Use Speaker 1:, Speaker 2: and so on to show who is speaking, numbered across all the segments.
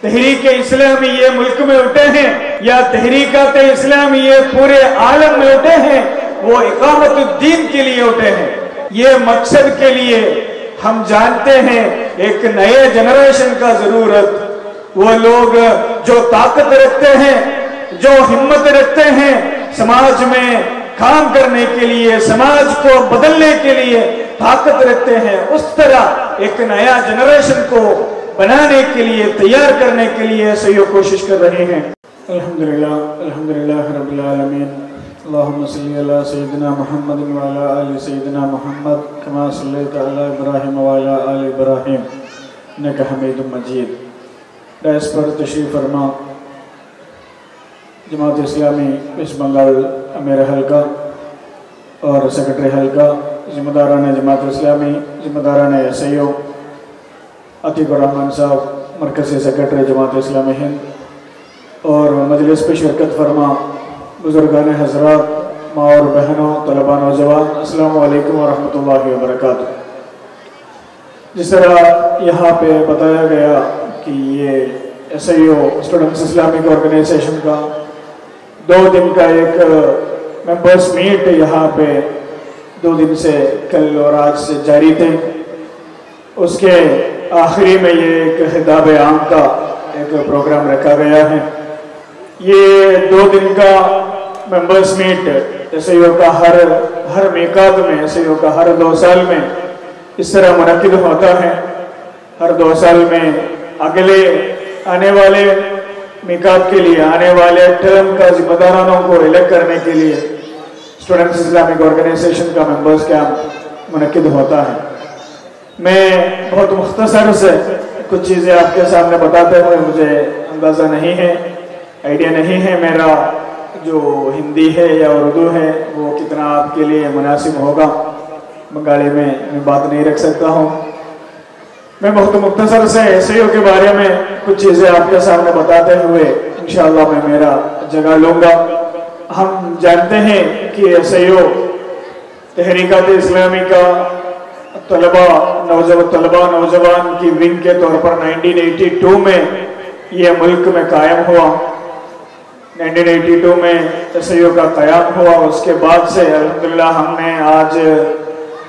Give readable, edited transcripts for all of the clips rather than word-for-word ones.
Speaker 1: تحریک اسلامی یہ ملک میں اٹھے ہیں یا تحریکات اسلامی یہ پورے عالم میں اٹھے ہیں، وہ اقامت الدین کے لیے اٹھے ہیں۔ یہ مقصد کے لیے ہم جانتے ہیں ایک نئے جنریشن کا ضرورت، وہ لوگ جو طاقت رکھتے ہیں، جو ہمت رکھتے ہیں سماج میں کام کرنے کے لیے، سماج کو بدلنے کے لیے طاقت رکھتے ہیں، اس طرح ایک نیا جنریشن کو بنانے کے لیے، تیار کرنے کے لیے سہی کوشش کر رہے ہیں۔ الحمدللہ رب العالمین، اللہم صلی علی سیدنا محمد وعلی آل سیدنا محمد کما صلیت علی ابراہیم وعلی آل ابراہیم انک حمید مجید۔ ڈائس پر تشریف فرما جماعت اسلامی ویسٹ بنگال امیر حلقہ اور سیکرٹری حلقہ، ذمہ داران جماعت اسلامی، ذمہ داران ایس ای او، عتیق الرحمن صاحب مرکزی سیکرٹری جماعت اسلامی ہند، اور مجلس پہ شرکت فرما بزرگان حضرات، ماں اور بہنوں، طلباء نوجوان، السلام علیکم ورحمۃ اللہ وبرکاتہ۔ جس طرح یہاں پہ بتایا گیا کہ یہ ایس ای او اسٹوڈنٹس اسلامک آرگنائزیشن کا 2 دن کا ایک ممبرس میٹ یہاں پہ 2 دن سے کل اور آج سے جاری تھے، اس کے آخری میں یہ ایک خطاب عام کا ایک پروگرام رکھا گیا ہے۔ یہ 2 دن کا ممبرس میٹ ایس ای او کا ہر میقات میں، ایس ای او کا ہر 2 سال میں اس طرح منعقد ہوتا ہے۔ ہر 2 سال میں اگلے آنے والے میقات کے لیے، آنے والے ٹرم کا ذمہ دارانوں کو الیکٹ کرنے کے لیے اسٹوڈنٹس اسلامک آرگنائزیشن کا ممبرس کیمپ منعقد ہوتا ہے۔ میں بہت مختصر سے کچھ چیزیں آپ کے سامنے بتاتے ہوئے، مجھے اندازہ نہیں ہے، آئیڈیا نہیں ہے میرا جو ہندی ہے یا اردو ہے وہ کتنا آپ کے لیے مناسب ہوگا، بنگالی میں بات نہیں رکھ سکتا ہوں۔ میں بہت مختصر سے ایس ای او کے بارے میں کچھ چیزیں آپ کے سامنے بتاتے ہوئے انشاءاللہ میں میرا جگہ لوں گا۔ ہم جانتے ہیں کہ ایس ای او تحریکات اسلامی کا طلباء نوجوان کی ونگ کے طور پر 1982 میں یہ ملک میں قائم ہوا۔ 1982 میں ایس ای او کا قیام ہوا، اس کے بعد سے الحمدللہ ہم نے آج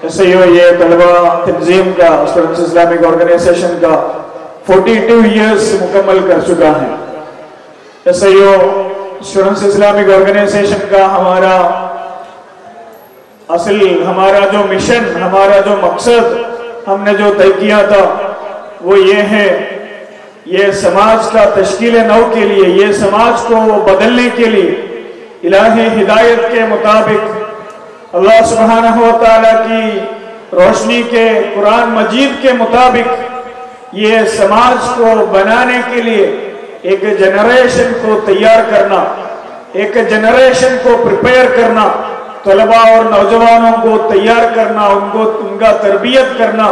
Speaker 1: ایس ای او یہ طلباء تنظیم کا، اسٹوڈنٹس اسلامک آرگنائزیشن کا 42 ایئرس مکمل کر چکا ہے۔ ایس ای او اسٹوڈنٹس اسلامک آرگنائزیشن کا ہمارا جو مشن، ہمارا جو مقصد ہم نے جو طے کیا تھا وہ یہ ہے، یہ سماج کا تشکیل نو کے لیے، یہ سماج کو بدلنے کے لیے الہی ہدایت کے مطابق، اللہ سبحانہ و تعالیٰ کی روشنی کے قرآن مجید کے مطابق یہ سماج کو بنانے کے لیے ایک جنریشن کو تیار کرنا، ایک جنریشن کو پریپیئر کرنا، طلباء اور نوجوانوں کو تیار کرنا، ان کا تربیت کرنا،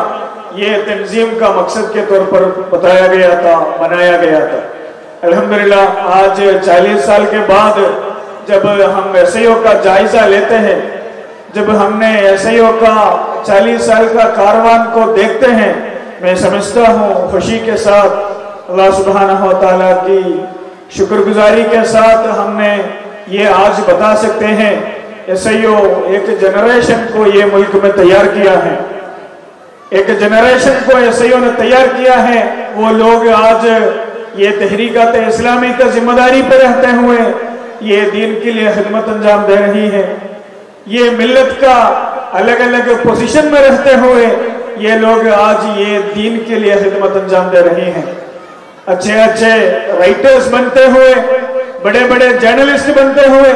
Speaker 1: یہ تنظیم کا مقصد کے طور پر بتایا گیا تھا، بنایا گیا تھا۔ الحمدللہ آج 40 سال کے بعد جب ہم ایس ای او کا جائزہ لیتے ہیں، جب ہم نے ایس ای او کا 40 سال کا کاروان کو دیکھتے ہیں، میں سمجھتا ہوں خوشی کے ساتھ، اللہ سبحانہ و تعالیٰ کی شکر گزاری کے ساتھ ہم نے یہ آج بتا سکتے ہیں، ایس ای او ایک جنریشن کو یہ ملک میں تیار کیا ہے، ایک جنریشن کو ایس ای او نے تیار کیا ہے۔ وہ لوگ آج یہ تحریکات اسلامی کا ذمہ داری پہ رہتے ہوئے یہ دین کے لیے خدمت انجام دے رہی ہے، یہ ملت کا الگ الگ پوزیشن میں رہتے ہوئے یہ لوگ آج یہ دین کے لیے خدمت انجام دے رہی ہیں۔ اچھے رائٹرز بنتے ہوئے، بڑے بڑے جرنلسٹ بنتے ہوئے،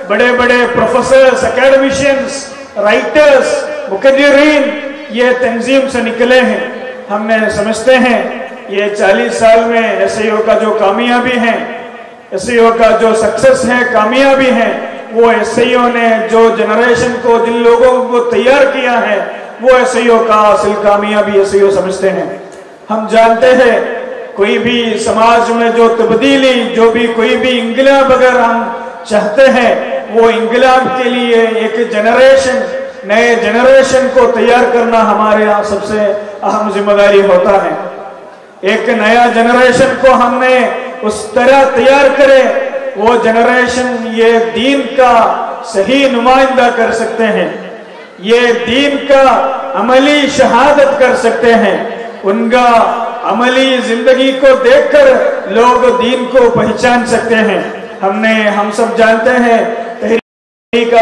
Speaker 1: بڑے بڑے پروفیسرز، اکیڈمیشنز، رائٹرز، مقررین یہ تنظیم سے نکلے ہیں۔ ہم نے سمجھتے ہیں یہ 40 سال میں ایس ای او کا جو کامیابی ہے، ایس ای او کا جو سکسس ہے، کامیابی ہے، وہ ایس ای او نے جو جنریشن کو، جن لوگوں کو تیار کیا ہے، وہ ایس ای او کا اصل کامیابی ایس ای او سمجھتے ہیں۔ ہم جانتے ہیں کوئی بھی سماج میں جو تبدیلی، جو بھی کوئی بھی انقلاب اگر ہم چاہتے ہیں، وہ انقلاب کے لیے ایک جنریشن، نئے جنریشن کو تیار کرنا ہمارے یہاں سب سے اہم ذمہ داری ہوتا ہے۔ ایک نیا جنریشن کو ہم نے اس طرح تیار کرے وہ جنریشن یہ دین کا صحیح نمائندہ کر سکتے ہیں، یہ دین کا عملی شہادت کر سکتے ہیں، ان کا عملی زندگی کو دیکھ کر لوگ دین کو پہچان سکتے ہیں۔ ہم سب جانتے ہیں تحریک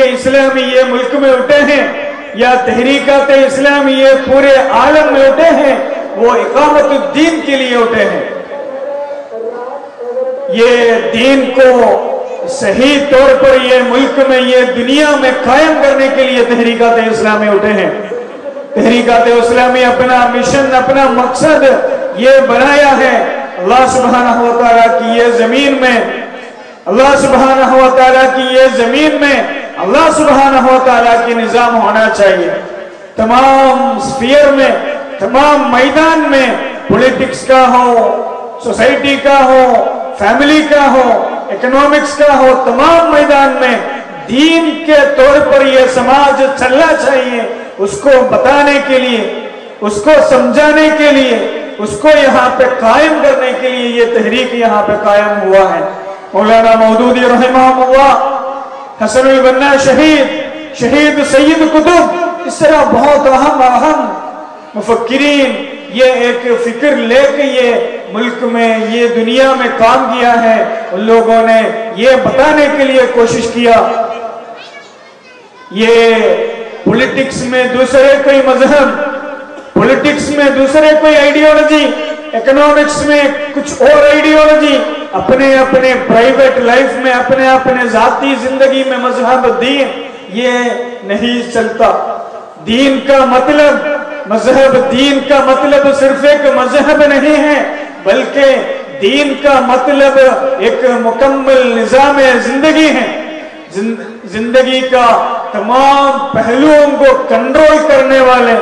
Speaker 1: اسلامی یہ ملک میں اٹھے ہیں یا تحریکات اسلامی یہ پورے عالم میں اٹھے ہیں، وہ اقامت الدین کے لیے اٹھے ہیں، یہ دین کو صحیح طور پر یہ ملک میں یہ دنیا میں قائم کرنے کے لیے تحریکات اسلامی اٹھے ہیں۔ تحریکات اسلامی اپنا مشن اپنا مقصد یہ بنایا ہے اللہ سبحانہ و تعالیٰ کی یہ زمین میں، اللہ سبحانہ و تعالیٰ کی یہ زمین میں اللہ سبحانہ و تعالیٰ کی نظام ہونا چاہیے۔ تمام سفیر میں تمام میدان میں پولیٹکس کا ہو، سوسائٹی کا ہو، فیملی کا ہو، اکنامکس کا ہو، تمام میدان میں دین کے طور پر یہ سماج چلنا چاہیے، اس کو بتانے کے لیے، اس کو سمجھانے کے لیے، اس کو یہاں پہ قائم کرنے کے لیے یہ تحریک یہاں پہ قائم ہوا ہے۔ مولانا مودودی رحمہ اللہ، حسن البنا شہید سید قطب، اس طرح بہت اہم مفکرین یہ ایک فکر لے کے یہ ملک میں یہ دنیا میں کام کیا ہے، ان لوگوں نے یہ بتانے کے لیے کوشش کیا یہ پولیٹکس میں دوسرے کوئی مذہب، پولیٹکس میں دوسرے کوئی آئیڈیالوجی، اکنامکس میں کچھ اور آئیڈیالوجی، اپنے اپنے پرائیویٹ لائف میں اپنے ذاتی زندگی میں مذہب دین یہ نہیں چلتا۔ دین کا مطلب مذہب، دین کا مطلب صرف ایک مذہب نہیں ہے، بلکہ دین کا مطلب ایک مکمل نظام زندگی ہے، زندگی کا تمام پہلوؤں کو کنٹرول کرنے والے،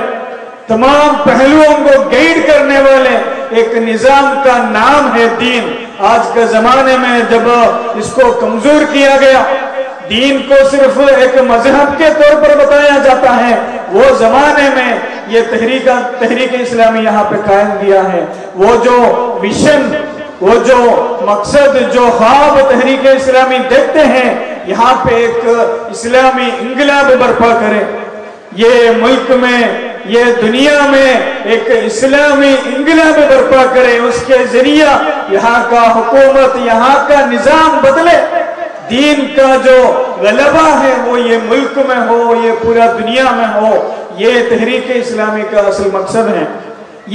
Speaker 1: تمام پہلوؤں کو گائیڈ کرنے والے ایک نظام کا نام ہے دین۔ آج کے زمانے میں جب اس کو کمزور کیا گیا، دین کو صرف ایک مذہب کے طور پر بتایا جاتا ہے، وہ زمانے میں یہ تحریک اسلامی یہاں پہ قائم کیا ہے۔ وہ جو ویژن، وہ جو مقصد، جو خواب تحریک اسلامی دیکھتے ہیں، یہاں پہ ایک اسلامی انقلاب برپا کرے، یہ ملک میں یہ دنیا میں ایک اسلامی انقلاب برپا کرے، اس کے ذریعہ یہاں کا حکومت، یہاں کا نظام بدلے، دین کا جو غلبہ ہے وہ یہ ملک میں ہو، یہ پورا دنیا میں ہو، یہ تحریک اسلامی کا اصل مقصد ہے۔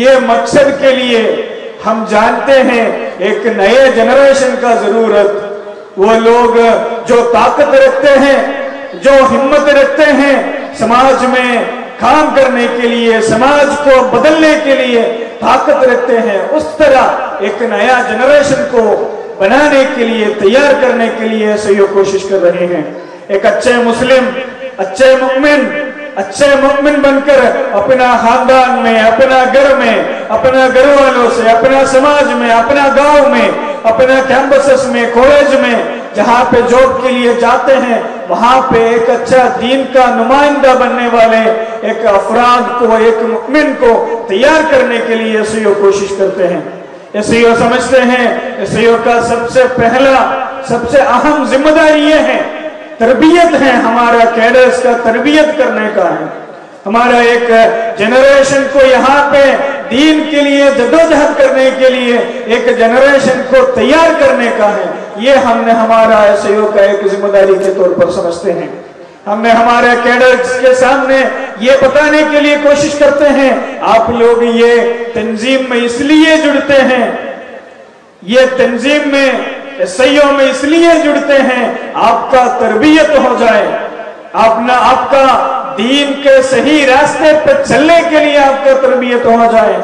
Speaker 1: یہ مقصد کے لیے ہم جانتے ہیں ایک نئے جنریشن کا ضرورت، وہ لوگ جو طاقت رکھتے ہیں، جو ہمت رکھتے ہیں سماج میں کام کرنے کے لیے، سماج کو بدلنے کے لیے طاقت رکھتے ہیں، اس طرح ایک نیا جنریشن کو بنانے کے لیے، تیار کرنے کے لیے ایسے یہ کوشش کر رہے ہیں۔ ایک اچھے مسلم، اچھے مومن بن کر اپنا خاندان میں، اپنا گھر میں، اپنا گھر والوں سے، اپنا سماج میں، اپنا گاؤں میں، اپنا کیمپسز میں، کالج میں، جہاں پہ جاب کے لیے جاتے ہیں، وہاں پہ ایک اچھا دین کا نمائندہ بننے والے ایک افراد کو، ایک مومن کو تیار کرنے کے لیے ایسے یہ کوشش کرتے ہیں۔ ایسے یہ سمجھتے ہیں ایسے کا سب سے پہلا، سب سے اہم ذمہ داری یہ ہے، تربیت ہے، ہمارا کیڈرز کا تربیت کرنے کا ہے، ہمارا ایک جنریشن کو یہاں پہ دین کے لیے جدوجہد کرنے کے لیے ایک جنریشن کو تیار کرنے کا ہے۔ یہ ہم نے ہمارا ایسے کا ایک ذمہ داری کے طور پر سمجھتے ہیں۔ ہم نے ہمارے کیڈرز کے سامنے یہ بتانے کے لیے کوشش کرتے ہیں، آپ لوگ یہ تنظیم میں اس لیے جڑتے ہیں، یہ تنظیم میں ایسائیوں میں اس لیے جڑتے ہیں آپ کا تربیت ہو جائے، آپ کا دین کے صحیح راستے پہ چلنے کے لیے آپ کا تربیت ہو جائے،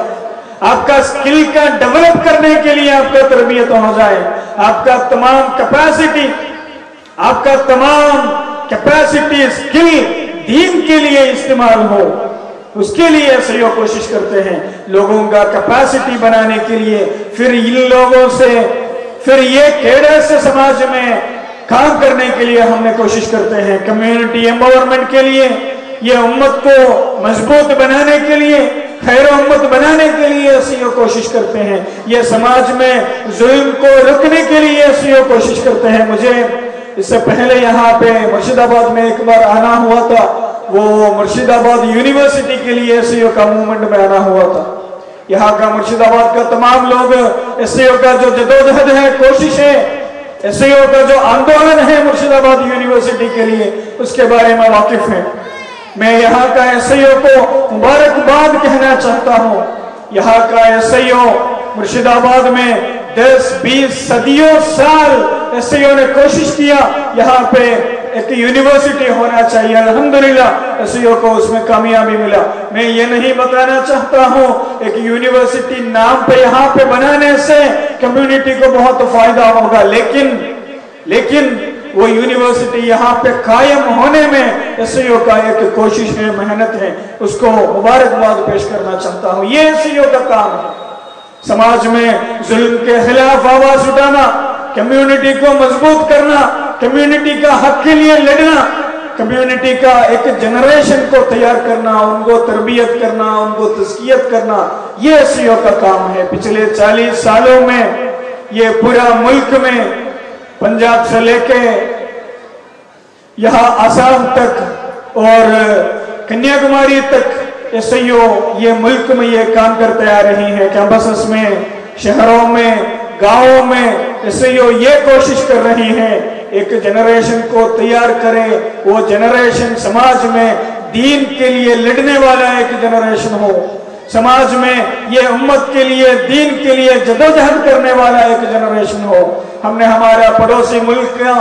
Speaker 1: آپ کا اسکل کا ڈیولپ کرنے کے لیے آپ کا تربیت ہو جائے، آپ کا تمام کیپیسٹی، آپ کا تمام کیپیسٹی اسکل دین کے لیے استعمال ہو، اس کے لیے ایسے یہ کوشش کرتے ہیں لوگوں کا کیپیسٹی بنانے کے لیے۔ پھر ان لوگوں سے، پھر یہ کیڈر سے سماج میں کام کرنے کے لیے ہم نے کوشش کرتے ہیں، کمیونٹی ایمپاورمنٹ کے لیے، یہ امت کو مضبوط بنانے کے لیے خیر امت بنانے کے لیے ایسی کوشش کرتے ہیں، یہ سماج میں ظلم کو روکنے کے لیے ایسی کوشش کرتے ہیں۔ مجھے اس سے پہلے یہاں پہ مرشد آباد میں ایک بار آنا ہوا تھا، وہ مرشد آباد یونیورسٹی کے لیے ایس سی او کا موومنٹ میں آنا ہوا تھا۔ یہاں کا مرشد آباد کا تمام لوگ ایس سی او کا جو جدوجہد ہے، کوشش ہے، ایس سی او کا جو آندولن ہے مرشد آباد یونیورسٹی کے لیے، اس کے بارے میں واقف ہیں۔ میں یہاں کا ایس سی او کو مبارکباد کہنا چاہتا ہوں۔ یہاں کا ایس سی او مرشد آباد میں 10-20 صدیوں سال ایس سی او نے کوشش کیا یہاں پہ ایک یونیورسٹی ہونا چاہیے۔ الحمدللہ ایس سی او کو اس میں کامیابی ملا۔ میں یہ نہیں بتانا چاہتا ہوں ایک یونیورسٹی نام پہ یہاں پہ بنانے سے کمیونٹی کو بہت فائدہ ہوگا، لیکن وہ یونیورسٹی یہاں پہ قائم ہونے میں ایس سی او کا ایک کوشش ہے، محنت ہے، اس کو مبارکباد پیش کرنا چاہتا ہوں۔ یہ ایس سی او کا کام ہے، سماج میں ظلم کے خلاف آواز اٹھانا، کمیونٹی کو مضبوط کرنا، کمیونٹی کا حق کے لیے لڑنا، کمیونٹی کا ایک جنریشن کو تیار کرنا، ان کو تربیت کرنا، ان کو تزکیت کرنا، یہ ایس سی او کا کام ہے۔ پچھلے 40 سالوں میں یہ پورا ملک میں پنجاب سے لے کے یہاں آسام تک اور کنیا کماری تک ایس سی او یہ ملک میں یہ کام کرتے آ رہی ہیں۔ کیمپسز میں، شہروں میں، گاؤں میں ایس سی او یہ کوشش کر رہی ہیں ایک جنریشن کو تیار کریں، وہ جنریشن سماج میں دین کے لیے لڑنے والا ایک جنریشن ہو، سماج میں یہ امت کے لیے، دین کے لیے جدوجہد کرنے والا ایک جنریشن ہو۔ ہم نے ہمارا پڑوسی ملک کا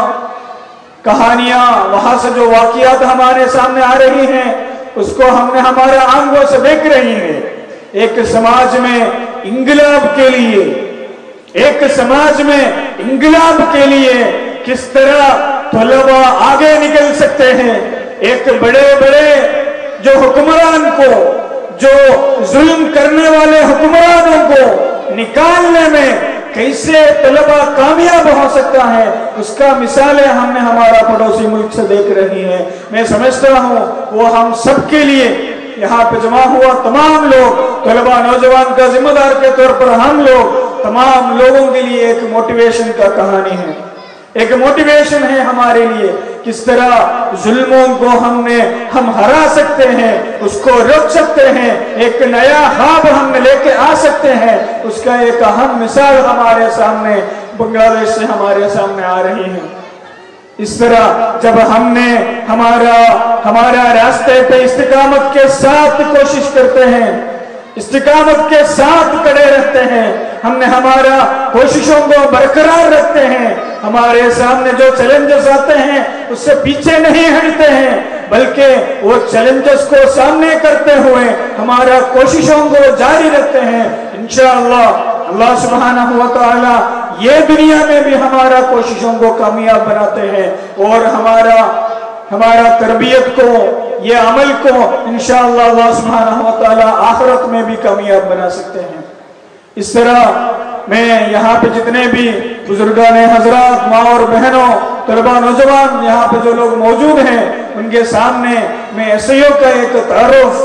Speaker 1: کہانیاں، وہاں سے جو واقعات ہمارے سامنے آ رہی ہیں، اس کو ہم نے ہمارے آنکھوں سے دیکھ رہی ہیں۔ ایک سماج میں انقلاب کے لیے، ایک سماج میں انقلاب کے لیے کس طرح طلباء آگے نکل سکتے ہیں، ایک بڑے بڑے جو حکمران کو، جو ظلم کرنے والے حکمرانوں کو نکالنے میں کیسے طلباء کامیاب ہو سکتا ہے، اس کا مثالیں ہم نے ہمارا پڑوسی ملک سے دیکھ رہی ہیں۔ میں سمجھتا ہوں وہ ہم سب کے لیے یہاں پہ جمع ہوا تمام لوگ، طلباء نوجوان کا ذمہ دار کے طور پر ہم لوگ تمام لوگوں کے لیے ایک موٹیویشن کا کہانی ہے، ایک موٹیویشن ہے ہمارے لیے، کس طرح ظلموں کو ہم ہرا سکتے ہیں، اس کو روک سکتے ہیں، ایک نیا خواب ہم لے کے آ سکتے ہیں۔ اس کا ایک اہم مثال ہمارے سامنے بنگلہ دیش سے ہمارے سامنے آ رہی ہے۔ اس طرح جب ہم نے ہمارا راستے پہ استقامت کے ساتھ کوشش کرتے ہیں، استقامت کے ساتھ کڑے رہتے ہیں، ہم نے ہمارا کوششوں کو برقرار رکھتے ہیں، ہمارے سامنے جو چیلنجز آتے ہیں اس سے پیچھے نہیں ہٹتے ہیں، بلکہ وہ چیلنجز کو سامنے کرتے ہوئے ہمارا کوششوں کو جاری رکھتے ہیں، انشاءاللہ اللہ سبحانہ و تعالی یہ دنیا میں بھی ہمارا کوششوں کو کامیاب بناتے ہیں، اور ہمارا تربیت کو، یہ عمل کو انشاءاللہ اللہ سبحانہ و تعالی آخرت میں بھی کامیاب بنا سکتے ہیں۔ اس طرح میں یہاں پہ جتنے بھی بزرگان حضرات، ماں اور بہنوں، طلباء نوجوان یہاں پہ جو لوگ موجود ہیں، ان کے سامنے میں ایس سی او کا ایک تعارف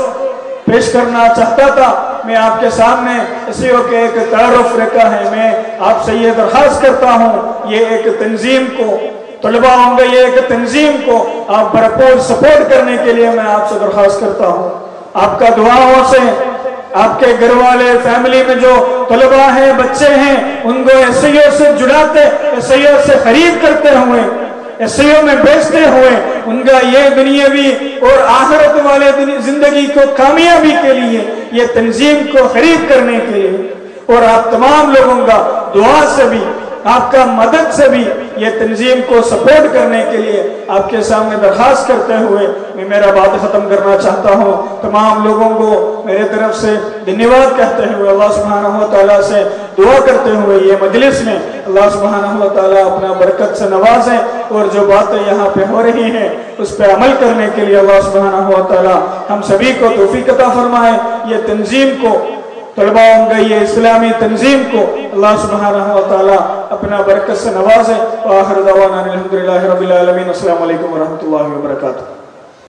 Speaker 1: پیش کرنا چاہتا تھا۔ میں آپ کے سامنے ایس سی او کے ایک تعارف رکھا ہے۔ میں آپ سے یہ درخواست کرتا ہوں، یہ ایک تنظیم کو، طلباء ہوں گے، یہ ایک تنظیم کو آپ بھرپور سپورٹ کرنے کے لیے میں آپ سے درخواست کرتا ہوں۔ آپ کا دعاؤں سے، آپ کے گھر والے، فیملی میں جو طلباء ہیں، بچے ہیں، ان کو ایس سی او سے جڑاتے، ایس سی او سے خرید کرتے ہوئے، ایس سی او میں بیچتے ہوئے ان کا یہ دنیاوی اور آخرت والے زندگی کو کامیابی کے لیے یہ تنظیم کو خرید کرنے کے لیے، اور آپ تمام لوگوں کا دعا سے بھی، آپ کا مدد سے بھی یہ تنظیم کو سپورٹ کرنے کے لیے آپ کے سامنے درخواست کرتے ہوئے میں میرا بات ختم کرنا چاہتا ہوں۔ تمام لوگوں کو میرے طرف سے دھنیواد کہتے ہوئے، اللہ سبحانہ و تعالیٰ سے دعا کرتے ہوئے، یہ مجلس میں اللہ سبحانہ و تعالیٰ اپنا برکت سے نوازیں، اور جو باتیں یہاں پہ ہو رہی ہیں اس پہ عمل کرنے کے لیے اللہ سبحانہ و تعالیٰ ہم سبھی کو توفیق عطا فرمائے۔ یہ تنظیم کو، طلباء ہوں گے، یہ اسلامی تنظیم کو اللہ سبحانہ و تعالیٰ اپنا برکت سے نوازے۔ وآخر دعوانا الحمدللہ رب العالمین۔ السلام علیکم ورحمۃ اللہ وبرکاتہ۔